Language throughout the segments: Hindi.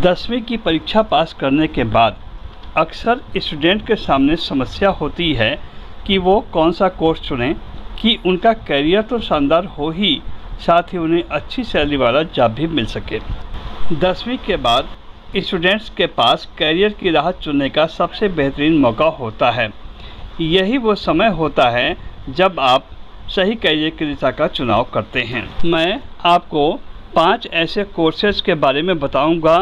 10वीं की परीक्षा पास करने के बाद अक्सर स्टूडेंट के सामने समस्या होती है कि वो कौन सा कोर्स चुनें कि उनका करियर तो शानदार हो ही साथ ही उन्हें अच्छी सैलरी वाला जॉब भी मिल सके। 10वीं के बाद स्टूडेंट्स के पास करियर की राह चुनने का सबसे बेहतरीन मौका होता है। यही वो समय होता है जब आप सही करियर की दिशा का चुनाव करते हैं। मैं आपको 5 ऐसे कोर्सेज के बारे में बताऊंगा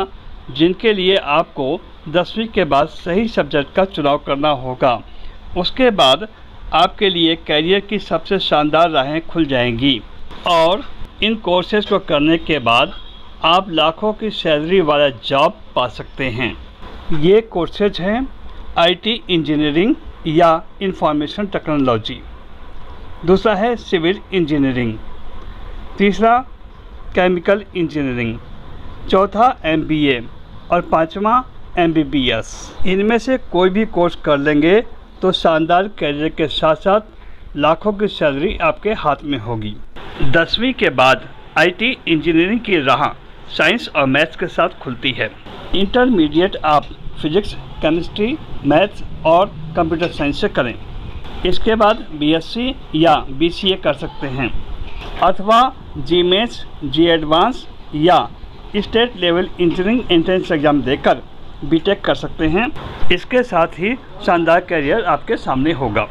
जिनके लिए आपको 10वीं के बाद सही सब्जेक्ट का चुनाव करना होगा। उसके बाद आपके लिए करियर की सबसे शानदार राहें खुल जाएंगी और इन कोर्सेज को करने के बाद आप लाखों की सैलरी वाला जॉब पा सकते हैं। ये कोर्सेज हैं आईटी इंजीनियरिंग या इंफॉर्मेशन टेक्नोलॉजी, दूसरा है सिविल इंजीनियरिंग, तीसरा केमिकल इंजीनियरिंग, चौथा एमबीए और पांचवा एमबीबीएस। इनमें से कोई भी कोर्स कर लेंगे तो शानदार करियर के साथ साथ लाखों की सैलरी आपके हाथ में होगी। 10वीं के बाद आईटी इंजीनियरिंग की राह साइंस और मैथ्स के साथ खुलती है। इंटरमीडिएट आप फिजिक्स, केमिस्ट्री, मैथ्स और कंप्यूटर साइंस से करें। इसके बाद बीएससी या बीसीए कर सकते हैं अथवा जीमेंस, जी एडवांस या state level engineering entrance exam देकर बीटेक कर सकते हैं। इसके साथ ही शानदार करियर आपके सामने होगा।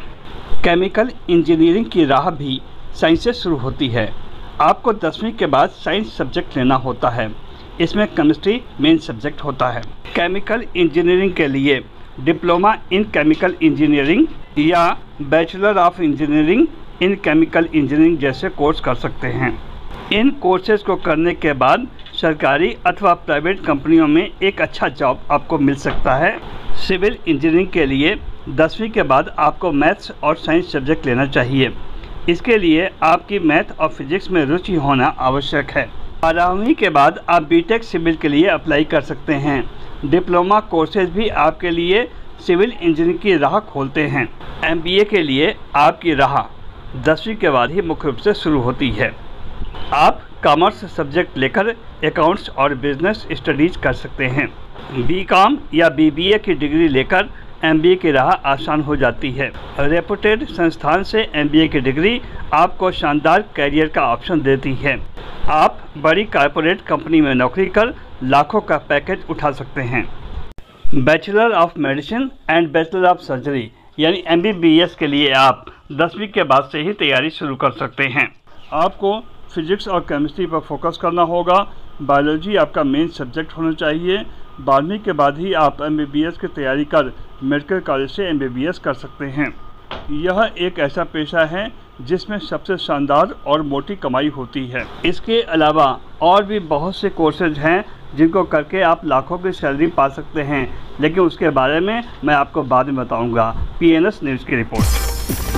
केमिकल इंजीनियरिंग की राह भी साइंस से शुरू होती है। आपको 10वीं के बाद साइंस सब्जेक्ट लेना होता है। इसमें केमिस्ट्री मेन सब्जेक्ट होता है। केमिकल इंजीनियरिंग के लिए डिप्लोमा इन केमिकल इंजीनियरिंग या bachelor of engineering in chemical engineering जैसे कोर्स कर सकते हैं। इन कोर्सेज को करने के बाद सरकारी अथवा प्राइवेट कंपनियों में एक अच्छा जॉब आपको मिल सकता है। सिविल इंजीनियरिंग के लिए 10वीं के बाद आपको मैथ्स और साइंस सब्जेक्ट लेना चाहिए। इसके लिए आपकी मैथ और फिजिक्स में रुचि होना आवश्यक है। 12वीं के बाद आप बीटेक सिविल के लिए अप्लाई कर सकते हैं। डिप्लोमा कोर्सेज भी आपके लिए सिविल इंजीनियरिंग की राह खोलते हैं। एमबीए के लिए आपकी राह 10वीं के बाद ही मुख्य रूप से शुरू होती है। आप कॉमर्स सब्जेक्ट लेकर अकाउंट्स और बिजनेस स्टडीज़ कर सकते हैं। बीकॉम या बीबीए की डिग्री लेकर एमबीए की राह आसान हो जाती है। रेपुटेड संस्थान से एमबीए की डिग्री आपको शानदार करियर का ऑप्शन देती है। आप बड़ी कॉर्पोरेट कंपनी में नौकरी कर लाखों का पैकेज उठा सकते हैं। Bachelor of medicine and bachelor of surgery यानी एमबीबीएस के लिए आप 10वीं के बाद से ही तैयारी शुरू कर सकते हैं। आपको फिजिक्स और केमिस्ट्री पर फोकस करना होगा। बायोलॉजी आपका मेन सब्जेक्ट होना चाहिए। 12वीं के बाद ही आप एमबीबीएस की तैयारी कर मेडिकल कॉलेज से एमबीबीएस कर सकते हैं। यह एक ऐसा पेशा है जिसमें सबसे शानदार और मोटी कमाई होती है। इसके अलावा और भी बहुत से कोर्सेज हैं जिनको करके आप लाखों की सैलरी पा सकते हैं, लेकिन उसके बारे में मैं आपको बाद में बताऊंगा। पीएनएस न्यूज़ की रिपोर्ट।